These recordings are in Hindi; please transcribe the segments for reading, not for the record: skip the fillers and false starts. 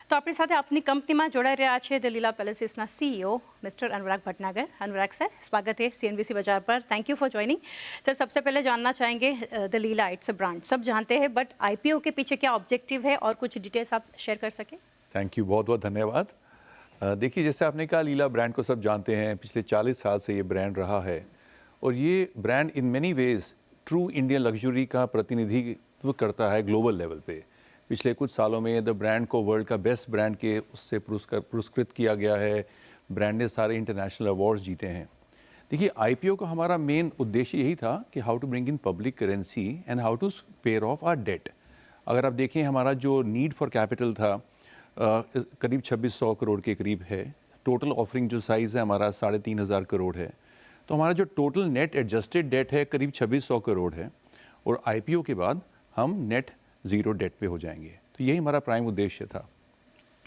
તો આપણી સાથે આપની કંપનીમાં જોડાઈ રહ્યા છે ધ લીલા પેલેસીસના સીईओ मिस्टर अनुराग भटनागर। अनुराग सर, स्वागत है सीएनबीसी बाजार पर। Thank you for joining. Sir, सबसे पहले जानना चाहेंगे the Leela it's a brand सब जानते हैं, बट आईपीओ के पीछे क्या ऑब्जेक्टिव है और कुछ डिटेल्स आप शेयर कर सकें। थैंक यू, बहुत बहुत धन्यवाद। देखिए, जैसे आपने कहा, लीला ब्रांड को सब जानते हैं। पिछले 40 साल से ये ब्रांड रहा है और ये brand in many ways true Indian luxury का प्रतिनिधित्व करता है ग्लोबल लेवल पे। पिछले कुछ सालों में द ब्रांड को वर्ल्ड का बेस्ट ब्रांड के उससे पुरस्कृत किया गया है। ब्रांड ने सारे इंटरनेशनल अवार्ड्स जीते हैं। देखिए, आईपीओ का हमारा मेन उद्देश्य यही था कि how to bring in public currency and how to pare off our debt. अगर आप देखें, हमारा जो नीड फॉर कैपिटल था करीब 2600 करोड़ के करीब है। टोटल ऑफरिंग जो साइज़ है हमारा 3500 करोड़ है। तो हमारा जो टोटल नेट एडजस्टेड डेट है करीब 2600 करोड़ है और आईपीओ के बाद हम नेट ज़ीरो डेट पे हो जाएंगे। तो यही हमारा प्राइम उद्देश्य था।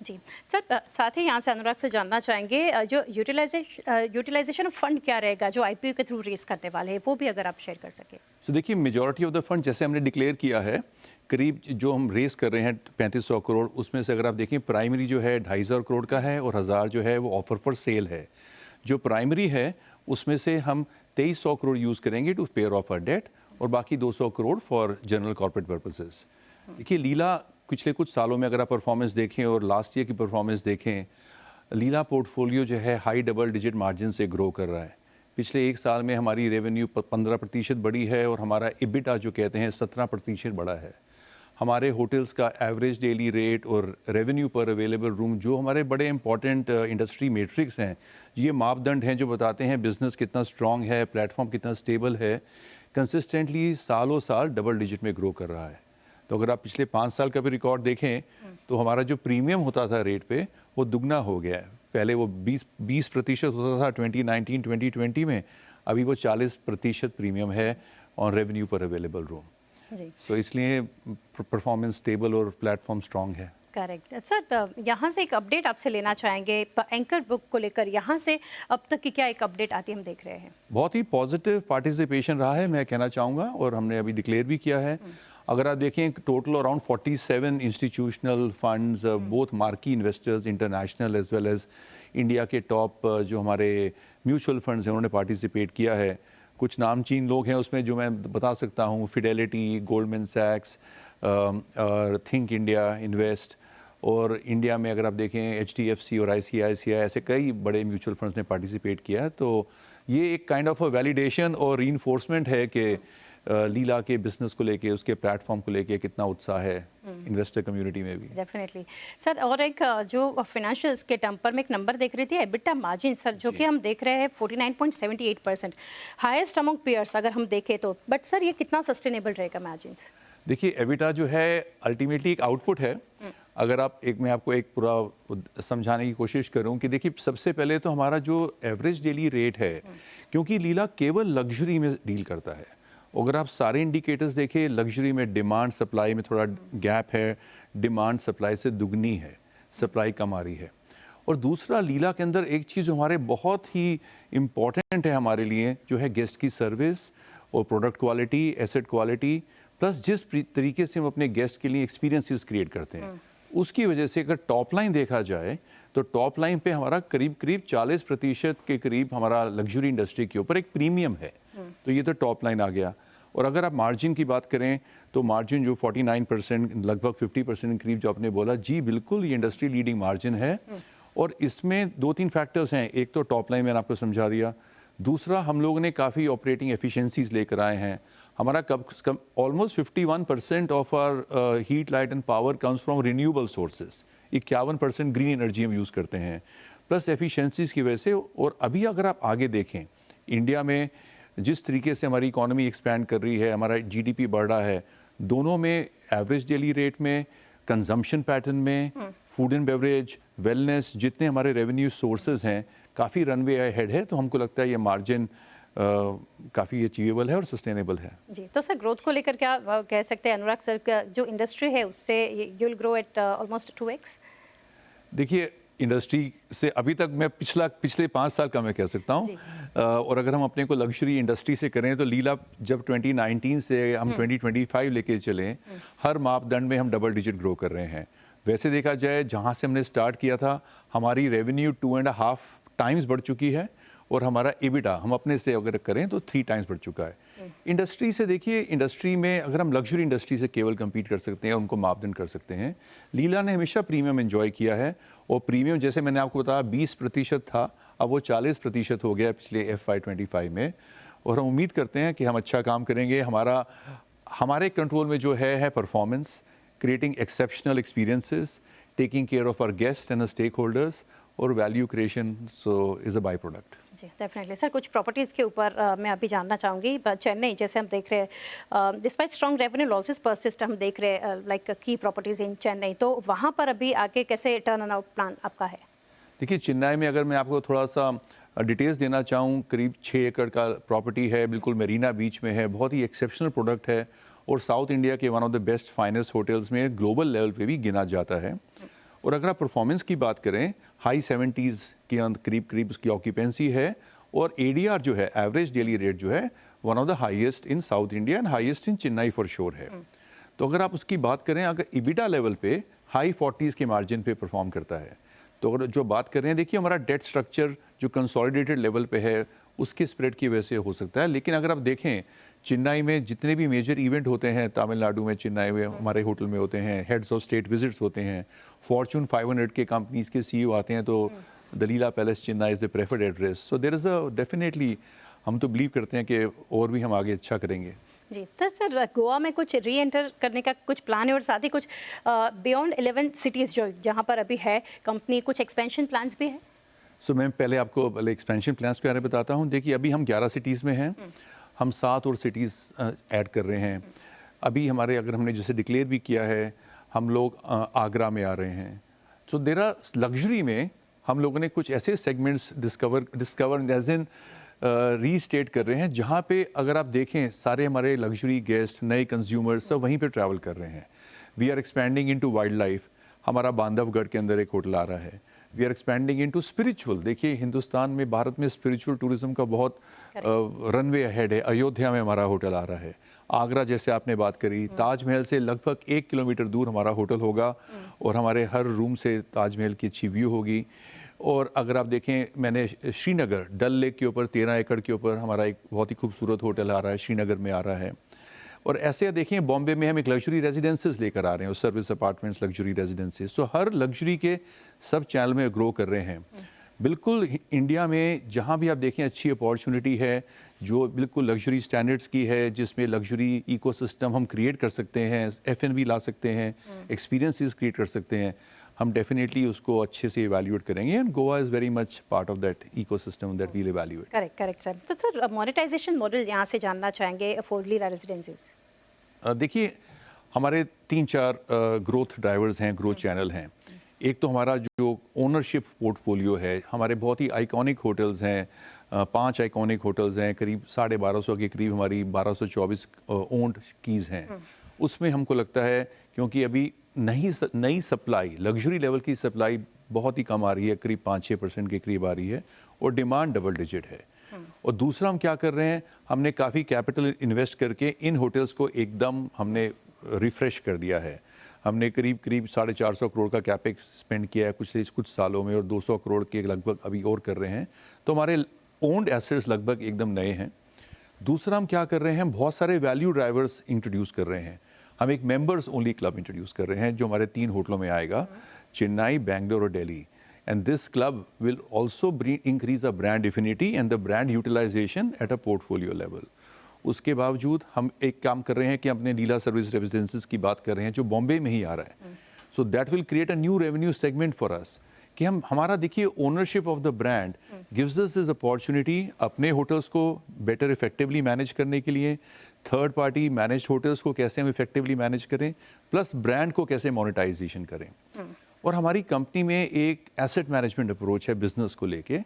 जी सर, साथ ही यहाँ से अनुराग से जानना चाहेंगे जो यूटिलाइजेशन ऑफ फंड क्या रहेगा जो आईपीओ के थ्रू रेस करने वाले हैं, वो भी अगर आप शेयर कर सकें। तो देखिए, मेजॉरिटी ऑफ द फंड जैसे हमने डिक्लेयर किया है, करीब जो हम रेस कर रहे हैं 3500 करोड़, उसमें से अगर आप देखें प्राइमरी जो है 250 करोड़ का है और 1000 जो है वो ऑफर फॉर सेल है। जो प्राइमरी है उसमें से हम 2300 करोड़ यूज़ करेंगे to pare off our debt और बाकी 200 crore for general corporate purposes. देखिए, लीला पिछले कुछ सालों में अगर आप परफॉर्मेंस देखें और लास्ट ईयर की परफॉर्मेंस देखें, लीला पोर्टफोलियो जो है हाई डबल डिजिट मार्जिन से ग्रो कर रहा है। पिछले एक साल में हमारी रेवेन्यू 15% बढ़ी है और हमारा इबिटा जो कहते हैं 17% बढ़ा है। हमारे होटल्स का एवरेज डेली रेट और रेवेन्यू पर अवेलेबल रूम, जो हमारे बड़े इंपॉर्टेंट इंडस्ट्री मैट्रिक्स हैं, ये मापदंड हैं जो बताते हैं बिज़नेस कितना स्ट्रॉन्ग है, प्लेटफॉर्म कितना स्टेबल है, कंसिस्टेंटली सालों साल डबल डिजिट में ग्रो कर रहा है। तो अगर आप पिछले 5 साल का भी रिकॉर्ड देखें तो हमारा जो प्रीमियम होता था रेट पे वो दुगना हो गया है। पहले वो 20% होता था 2019-2020 में, अभी वो 40% प्रीमियम है ऑन रेवेन्यू पर अवेलेबल रूम। तो इसलिए परफॉर्मेंस स्टेबल और प्लेटफॉर्म स्ट्रॉन्ग है। करेक्ट सर, यहाँ से एक अपडेट आपसे लेना चाहेंगे एंकर बुक को लेकर। यहाँ से अब तक की क्या एक अपडेट आती हम देख रहे हैं। बहुत ही पॉजिटिव पार्टिसिपेशन रहा है, मैं कहना चाहूँगा, और हमने अभी डिक्लेयर भी किया है। अगर आप देखें, total around 47 institutional funds, both marquee investors international as well as India के टॉप जो हमारे म्यूचुअल फंड्स हैं उन्होंने पार्टिसिपेट किया है। कुछ नामचीन लोग हैं उसमें जो मैं बता सकता हूँ, फिडेलिटी, गोल्डमैन सैक्स, थिंक इंडिया इन्वेस्ट, और इंडिया में अगर आप देखें HDFC और ICICI, ऐसे कई बड़े म्यूचुअल फंड्स ने पार्टिसिपेट किया है। तो ये एक काइंड ऑफ वैलिडेशन और रीइंफोर्समेंट है कि लीला के बिजनेस को लेके, उसके प्लेटफॉर्म को लेके कितना उत्साह है इन्वेस्टर कम्युनिटी में भी। डेफिनेटली सर, और एक जो फाइनेंशियल्स के टर्म पर मैं एक नंबर देख रही थी, एबिटा मार्जिन सर, जो कि हम देख रहे हैं 49.78%, हाईएस्ट अमंग पेयर्स अगर हम देखें तो। बट सर, ये कितना सस्टेनेबल रहेगा मार्जिन्स। देखिए, एबिटा जो है अल्टीमेटली एक आउटपुट है। अगर आप मैं आपको एक पूरा समझाने की कोशिश करूं कि देखिए, सबसे पहले तो हमारा जो एवरेज डेली रेट है, क्योंकि लीला केवल लग्जरी में डील करता है, अगर आप सारे इंडिकेटर्स देखें, लग्जरी में डिमांड सप्लाई में थोड़ा गैप है, डिमांड सप्लाई से दुगनी है, सप्लाई कम आ रही है। और दूसरा, लीला के अंदर एक चीज़ जो हमारे बहुत ही इम्पॉर्टेंट है हमारे लिए, जो है गेस्ट की सर्विस और product quality, asset quality, plus जिस तरीके से हम अपने गेस्ट के लिए एक्सपीरियंसेस क्रिएट करते हैं, उसकी वजह से अगर टॉप लाइन देखा जाए तो टॉप लाइन पे हमारा करीब 40% के करीब हमारा लग्जरी इंडस्ट्री के ऊपर एक प्रीमियम है। तो ये तो टॉप लाइन आ गया। और अगर आप मार्जिन की बात करें तो मार्जिन जो 49%, लगभग 50% के करीब जो आपने बोला, जी बिल्कुल ये इंडस्ट्री लीडिंग मार्जिन है। और इसमें 2-3 फैक्टर्स हैं। एक तो टॉप लाइन मैंने आपको समझा दिया, दूसरा हम लोगों ने काफ़ी ऑपरेटिंग एफिशिएंसीज लेकर आए हैं। हमारा कम almost 51% of our heat light and power comes from renewable sources. 51% green energy हम यूज़ करते हैं, प्लस एफिशिएंसीज की वजह से। और अभी अगर आप आगे देखें, इंडिया में जिस तरीके से हमारी इकोनॉमी एक्सपैंड कर रही है, हमारा GDP बढ़ रहा है, दोनों में एवरेज डेली रेट में, कंजम्पशन पैटर्न में, फूड एंड बेवरेज, वेलनेस, जितने हमारे रेवेन्यू सोर्सेज हैं, काफ़ी रनवे अहेड है। तो हमको लगता है ये मार्जिन काफ़ी अचीवेबल है और सस्टेनेबल है। जी, तो सर ग्रोथ को लेकर क्या कह सकते हैं अनुराग सर, का जो इंडस्ट्री है उससे you will grow at almost 2x। देखिए, इंडस्ट्री से अभी तक मैं पिछले 5 साल का मैं कह सकता हूँ। और अगर हम अपने को लग्जरी इंडस्ट्री से करें तो लीला जब 2019 से हम 2025 लेके चलें, हर मापदंड में हम डबल डिजिट ग्रो कर रहे हैं। वैसे देखा जाए जहाँ से हमने स्टार्ट किया था, हमारी रेवेन्यू 2.5 टाइम्स बढ़ चुकी है और हमारा EBITDA हम अपने से अगर करें तो 3 टाइम्स बढ़ चुका है। इंडस्ट्री से देखिए, इंडस्ट्री में अगर हम लग्जरी इंडस्ट्री से केवल compete कर सकते हैं, उनको मापदंड कर सकते हैं। लीला ने हमेशा प्रीमियम एंजॉय किया है और प्रीमियम जैसे मैंने आपको बताया 20% था, अब वो 40% हो गया पिछले FY25 में और हम उम्मीद करते हैं कि हम अच्छा काम करेंगे। हमारे कंट्रोल में जो है performance, creating exceptional experiences, taking care of our guest and stakeholders और value creation is a byproduct. जी डेफिनेटली सर, कुछ प्रॉपर्टीज़ के ऊपर मैं अभी जानना चाहूँगी। चेन्नई जैसे हम देख रहे हैं, despite strong revenue losses persist, हम देख रहे हैं लाइक की प्रॉपर्टीज़ इन चेन्नई, तो वहाँ पर अभी आगे कैसे टर्न आउट प्लान आपका है? देखिए, चेन्नई में अगर मैं आपको थोड़ा सा डिटेल्स देना चाहूँ, करीब 6 एकड़ का प्रॉपर्टी है, बिल्कुल मरीना बीच में है, बहुत ही एक्सेप्शनल प्रोडक्ट है और साउथ इंडिया के one of the best finest hotels में ग्लोबल लेवल पे भी गिना जाता है। और अगर आप परफॉर्मेंस की बात करें, हाई 70s के करीब उसकी ऑक्यूपेंसी है और ADR जो है, एवरेज डेली रेट जो है, one of the highest in south India and highest in Chennai for sure है। तो अगर आप उसकी बात करें, अगर EBITDA लेवल पे हाई 40s के मार्जिन पे परफॉर्म करता है, तो अगर जो बात कर रहे हैं, देखिए हमारा डेट स्ट्रक्चर जो कंसोलिडेटेड लेवल पे है उसके स्प्रेड की वजह से हो सकता है। लेकिन अगर आप देखें, चेन्नई में जितने भी मेजर इवेंट होते हैं, तमिलनाडु में, चेन्नई में हमारे होटल में होते हैं, हेड्स ऑफ स्टेट विजिट्स होते हैं, फॉर्चून 500 के कंपनीज के CEO आते हैं, तो the Leela palace Chennai is the preferred address. So there is a definitely, हम तो बिलीव करते हैं कि और भी हम आगे अच्छा करेंगे। जी तो सर, गोवा में कुछ री एंटर करने का कुछ प्लान है और साथ ही कुछ बियॉन्ड 11 सिटीज़ जो जहाँ पर अभी है कंपनी, कुछ एक्सपेंशन प्लान्स भी है? सो मैं पहले आपको एक्सपेंशन प्लान्स के बारे में बताता हूँ। देखिए, अभी हम 11 सिटीज़ में हैं, हम 7 और सिटीज़ ऐड कर रहे हैं। अभी हमारे, अगर हमने जैसे डिक्लेयर भी किया है, हम लोग आगरा में आ रहे हैं। सो देयर आर लग्जरी में हम लोगों ने कुछ ऐसे segments discover as in restate कर रहे हैं, जहाँ पे अगर आप देखें, सारे हमारे लग्जरी गेस्ट, नए कंज्यूमर सब वहीं पे ट्रैवल कर रहे हैं। We are expanding into wildlife, हमारा बांधवगढ़ के अंदर एक होटल आ रहा है। We are expanding into spiritual, देखिए हिंदुस्तान में, भारत में स्पिरिचुअल टूरिज्म का बहुत रनवे अहेड है। अयोध्या में हमारा होटल आ रहा है। आगरा जैसे आपने बात करी, ताजमहल से लगभग 1 किलोमीटर दूर हमारा होटल होगा और हमारे हर रूम से ताजमहल की अच्छी व्यू होगी। और अगर आप देखें, मैंने श्रीनगर डल लेक के ऊपर 13 एकड़ के ऊपर हमारा एक बहुत ही खूबसूरत होटल आ रहा है, श्रीनगर में आ रहा है। और ऐसे देखें, बॉम्बे में हम एक लग्जरी रेजिडेंसेस लेकर आ रहे हैं, सर्विस अपार्टमेंट्स, लग्जरी रेजिडेंसेस। सो हर लग्जरी के सब चैनल में ग्रो कर रहे हैं। बिल्कुल इंडिया में जहाँ भी आप देखें, अच्छी अपॉर्चुनिटी है जो बिल्कुल लग्जरी स्टैंडर्ड्स की है, जिसमें लग्जरी इकोसिस्टम हम क्रिएट कर सकते हैं, F&B ला सकते हैं, एक्सपीरियंसेस क्रिएट कर सकते हैं। हम डेफिनेटली उसको अच्छे से इवैल्यूएट करेंगे and Goa is very much part of that ecosystem that will evaluate. Correct sir. तो सर, मोनेटाइजेशन मॉडल यहाँ से जानना चाहेंगे फॉर लीला रेजिडेंसीज। देखिए, हमारे 3-4 ग्रोथ ड्राइवर्स हैं, ग्रोथ चैनल हैं। एक तो हमारा जो ओनरशिप पोर्टफोलियो है, हमारे बहुत ही आइकॉनिक होटल्स हैं, 5 आइकॉनिक होटल्स हैं, करीब 1250 के करीब हमारी 1224 ओन्ड कीज़ हैं। उसमें हमको लगता है, क्योंकि अभी नई सप्लाई, लग्जरी लेवल की सप्लाई बहुत ही कम आ रही है, करीब 5-6% के करीब आ रही है और डिमांड डबल डिजिट है। और दूसरा हम क्या कर रहे हैं, हमने काफ़ी कैपिटल इन्वेस्ट करके इन होटल्स को एकदम हमने रिफ्रेश कर दिया है। हमने करीब 450 करोड़ का कैपेक्स स्पेंड किया है कुछ सालों में और 200 करोड़ के लगभग अभी और कर रहे हैं। तो हमारे ओन्ड एसेट्स लगभग एकदम नए हैं। दूसरा हम क्या कर रहे हैं, बहुत सारे वैल्यू ड्राइवर्स इंट्रोड्यूस कर रहे हैं। हम एक मेंबर्स ओनली क्लब इंट्रोड्यूस कर रहे हैं जो हमारे 3 होटलों में आएगा, चेन्नई, बेंगलोर और Delhi. And this club will also increase a brand affinity and the brand utilisation at a portfolio level. उसके बावजूद हम एक काम कर रहे हैं कि अपने लीला सर्विस रेजिडेंसेस की बात कर रहे हैं जो बॉम्बे में ही आ रहा है। So that will create a new revenue segment for us, कि हमारा देखिए ownership of the brand gives us this opportunity अपने होटल्स को बेटर इफेक्टिवली मैनेज करने के लिए, थर्ड पार्टी मैनेज होटल्स को कैसे हम इफेक्टिवली मैनेज करें, प्लस ब्रांड को कैसे मोनेटाइजेशन करें। और हमारी कंपनी में एक एसेट मैनेजमेंट अप्रोच है बिजनेस को लेके,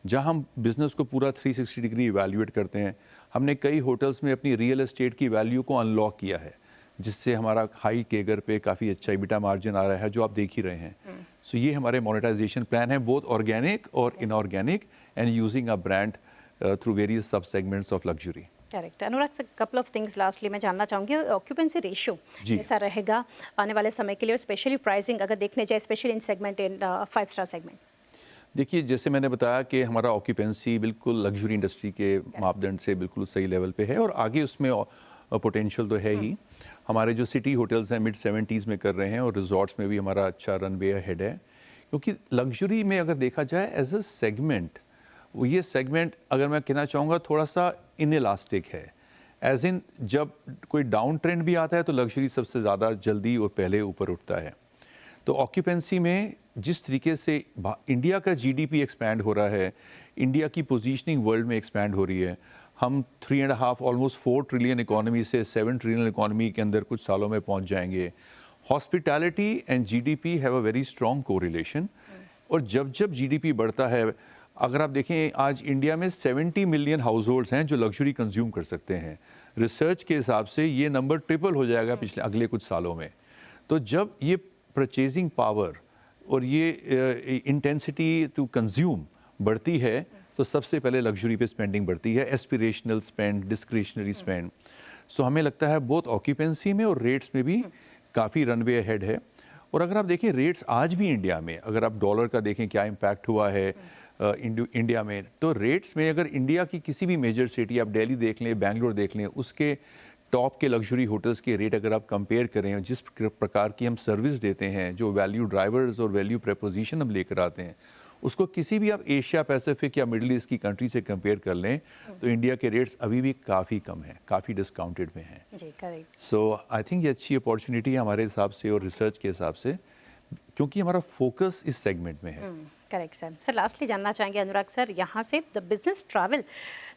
जहां हम बिजनेस को पूरा 360 डिग्री इवैल्यूएट करते हैं। हमने कई होटल्स में अपनी रियल एस्टेट की वैल्यू को अनलॉक किया है, जिससे हमारा हाई केगर पे काफ़ी अच्छा EBITDA मार्जिन आ रहा है जो आप देख ही रहे हैं। सो ये हमारे मोनेटाइजेशन प्लान है, बोथ ऑर्गेनिक और inorganic, and using a brand through various sub segments of luxury. Correct. Anurag sir, couple of things lastly मैं जानना चाहूँगी, ऑक्यूपेंसी रेशियो जी। कैसा रहेगा आने वाले समय के लिए, और स्पेशली प्राइसिंग अगर देखने जाए, specially in segment, in 5 star segment. देखिए, जैसे मैंने बताया कि हमारा ऑक्यूपेंसी बिल्कुल लग्जरी इंडस्ट्री के मापदंड से बिल्कुल सही लेवल पे है और आगे उसमें पोटेंशियल तो है ही। हमारे जो सिटी होटल्स हैं मिड 70s में कर रहे हैं और रिजॉर्ट्स में भी हमारा अच्छा रनवे अहेड है, क्योंकि लग्जरी में अगर देखा जाए एज अ सेगमेंट, वो ये सेगमेंट अगर मैं कहना चाहूँगा थोड़ा सा इनइलास्टिक है। एज इन जब कोई डाउन ट्रेंड भी आता है तो लग्जरी सबसे ज़्यादा जल्दी और पहले ऊपर उठता है। तो ऑक्यूपेंसी में जिस तरीके से इंडिया का जीडीपी एक्सपैंड हो रहा है, इंडिया की पोजीशनिंग वर्ल्ड में एक्सपैंड हो रही है, हम 3.5 ऑलमोस्ट 4 ट्रिलियन इकोनॉमी से 7 ट्रिलियन इकोनॉमी के अंदर कुछ सालों में पहुंच जाएंगे। Hospitality and GDP have a very strong correlation. और जब जब जीडीपी बढ़ता है, अगर आप देखें आज इंडिया में 70 मिलियन हाउस होल्ड्स हैं जो लग्जरी कंज्यूम कर सकते हैं। रिसर्च के हिसाब से ये नंबर ट्रिपल हो जाएगा पिछले अगले कुछ सालों में। तो जब ये परचेजिंग पावर और ये इंटेंसिटी टू कंज्यूम बढ़ती है तो सबसे पहले लग्जरी पे स्पेंडिंग बढ़ती है, एस्पिरेशनल स्पेंड, डिस्क्रिशनरी स्पेंड। सो हमें लगता है बहुत ऑक्यूपेंसी में और रेट्स में भी काफ़ी रनवे अहेड है। और अगर आप देखें रेट्स आज भी इंडिया में, अगर आप डॉलर का देखें क्या इम्पैक्ट हुआ है इंडिया में, तो रेट्स में अगर इंडिया की किसी भी मेजर सिटी, आप दिल्ली देख लें, बैंगलोर देख लें, उसके टॉप के लग्जरी होटल्स के रेट अगर आप कंपेयर करें, जिस प्रकार की हम सर्विस देते हैं, जो वैल्यू ड्राइवर्स और वैल्यू प्रपोजिशन हम लेकर आते हैं, उसको किसी भी आप एशिया पैसिफिक या मिडिल ईस्ट की कंट्री से कंपेयर कर लें तो इंडिया के रेट्स अभी भी काफ़ी कम हैं, काफ़ी डिस्काउंटेड में हैं। जी, करेक्ट। सो आई थिंक ये अच्छी अपॉर्चुनिटी है हमारे हिसाब से और रिसर्च के हिसाब से, क्योंकि हमारा फोकस इस सेगमेंट में है। Correct sir. सर लास्टली जानना चाहेंगे अनुराग सर, यहाँ से द बिजनेस ट्रैवल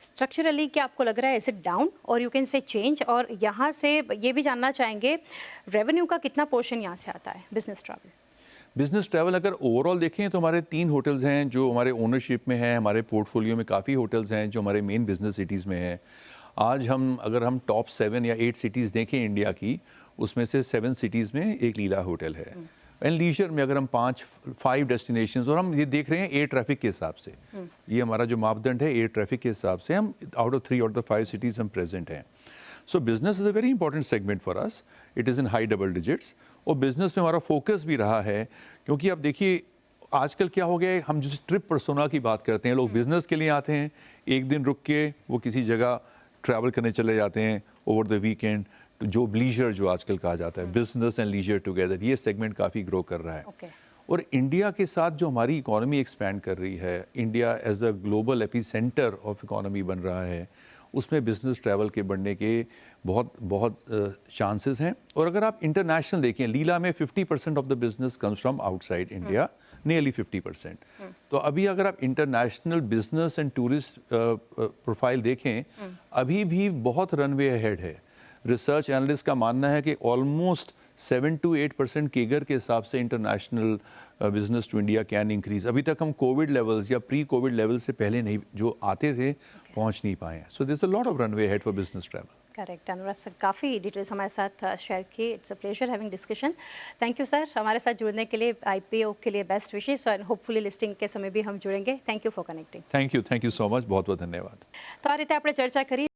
स्ट्रक्चरली क्या आपको लग रहा है, इज इट डाउन और यू कैन से चेंज, और यहाँ से ये भी जानना चाहेंगे रेवेन्यू का कितना पोर्शन यहाँ से आता है बिजनेस ट्रैवल? बिजनेस ट्रैवल अगर ओवरऑल देखें तो हमारे 3 होटल्स हैं जो हमारे ओनरशिप में हैं, हमारे पोर्टफोलियो में काफ़ी होटल्स हैं जो हमारे मेन बिजनेस सिटीज़ में हैं। आज अगर हम टॉप 7 या 8 सिटीज़ देखें इंडिया की, उसमें से 7 सिटीज़ में एक लीला होटल है। एंड लीजर में अगर हम 5 डेस्टिनेशंस, और हम ये देख रहे हैं एयर ट्रैफिक के हिसाब से, ये हमारा जो मापदंड है एयर ट्रैफिक के हिसाब से, हम out of 3 out of 5 cities हम प्रेजेंट हैं। सो business is a very important segment for us, it is in high double digits. और बिजनेस में हमारा फोकस भी रहा है, क्योंकि आप देखिए आजकल क्या हो गया है, हम जिस ट्रिप पर्सोना की बात करते हैं, लोग बिजनेस के लिए आते हैं, एक दिन रुक के वो किसी जगह ट्रैवल करने चले जाते हैं ओवर द वीकेंड। जो लीजर जो आजकल कहा जाता है, बिजनेस एंड लीजर टुगेदर, ये सेगमेंट काफ़ी ग्रो कर रहा है। Okay. और इंडिया के साथ जो हमारी इकोनॉमी एक्सपैंड कर रही है, India as a global epicentre of economy बन रहा है, उसमें बिजनेस ट्रैवल के बढ़ने के बहुत बहुत चांसेस हैं। और अगर आप इंटरनेशनल देखें, लीला में 50% of the business comes from outside India, nearly 50%। तो अभी अगर आप international business and tourist profile देखें, अभी भी बहुत रनवे अहेड है। रिसर्च एनालिस्ट का मानना है कि ऑलमोस्ट 7 to 8% केगर के हिसाब से international business to India can increase. अभी तक हम कोविड लेवल्स या प्री कोविड लेवल से पहले नहीं जो आते थे पहुंच नहीं पाए हैं। So this a lot of runway head for business travel. Correct. Anurag sir काफ़ी डिटेल्स हमारे साथ शेयर की, it's a pleasure having discussion. Thank you sir हमारे साथ जुड़ने के लिए, IPO के लिए बेस्ट विशेस, और होपफुली लिस्टिंग के समय भी हम जुड़ेंगे। Thank you for connecting. Thank you so much, बहुत बहुत धन्यवाद। तो आ रीते આપણે ચર્ચા કરી